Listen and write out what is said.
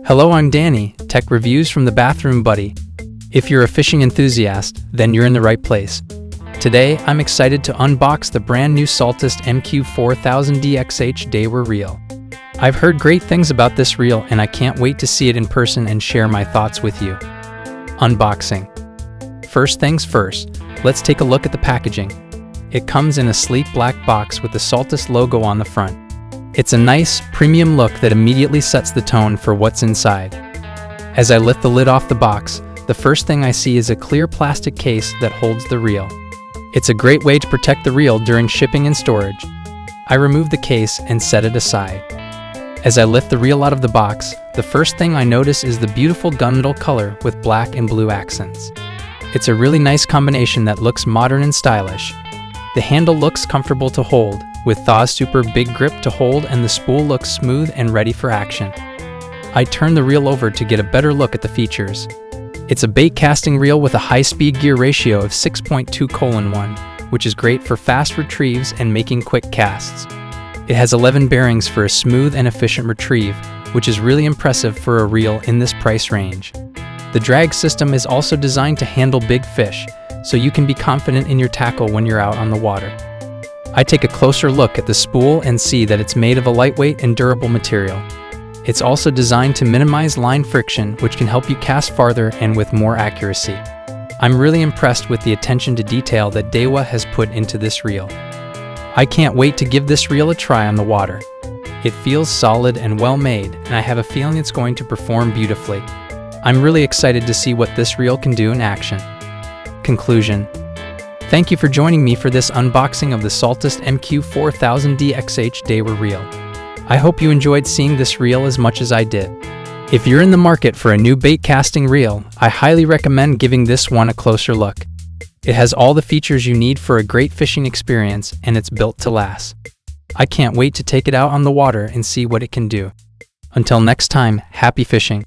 Hello, I'm Danny, tech reviews from the Bathroom Buddy. If you're a fishing enthusiast, then you're in the right place. Today, I'm excited to unbox the brand new Saltist MQ 4000 DXH Diawa reel. I've heard great things about this reel and I can't wait to see it in person and share my thoughts with you. Unboxing. First things first, let's take a look at the packaging. It comes in a sleek black box with the Saltist logo on the front. It's a nice, premium look that immediately sets the tone for what's inside. As I lift the lid off the box, the first thing I see is a clear plastic case that holds the reel. It's a great way to protect the reel during shipping and storage. I remove the case and set it aside. As I lift the reel out of the box, the first thing I notice is the beautiful gunmetal color with black and blue accents. It's a really nice combination that looks modern and stylish. The handle looks comfortable to hold, with Thaw's super big grip to hold, and the spool looks smooth and ready for action. I turn the reel over to get a better look at the features. It's a bait casting reel with a high-speed gear ratio of 6.2:1, which is great for fast retrieves and making quick casts. It has 11 bearings for a smooth and efficient retrieve, which is really impressive for a reel in this price range. The drag system is also designed to handle big fish, so you can be confident in your tackle when you're out on the water. I take a closer look at the spool and see that it's made of a lightweight and durable material. It's also designed to minimize line friction, which can help you cast farther and with more accuracy. I'm really impressed with the attention to detail that Diawa has put into this reel. I can't wait to give this reel a try on the water. It feels solid and well made, and I have a feeling it's going to perform beautifully. I'm really excited to see what this reel can do in action. Conclusion. Thank you for joining me for this unboxing of the Saltist MQ 4000 DXH Diawa reel. I hope you enjoyed seeing this reel as much as I did. If you're in the market for a new bait casting reel, I highly recommend giving this one a closer look. It has all the features you need for a great fishing experience, and it's built to last. I can't wait to take it out on the water and see what it can do. Until next time, happy fishing!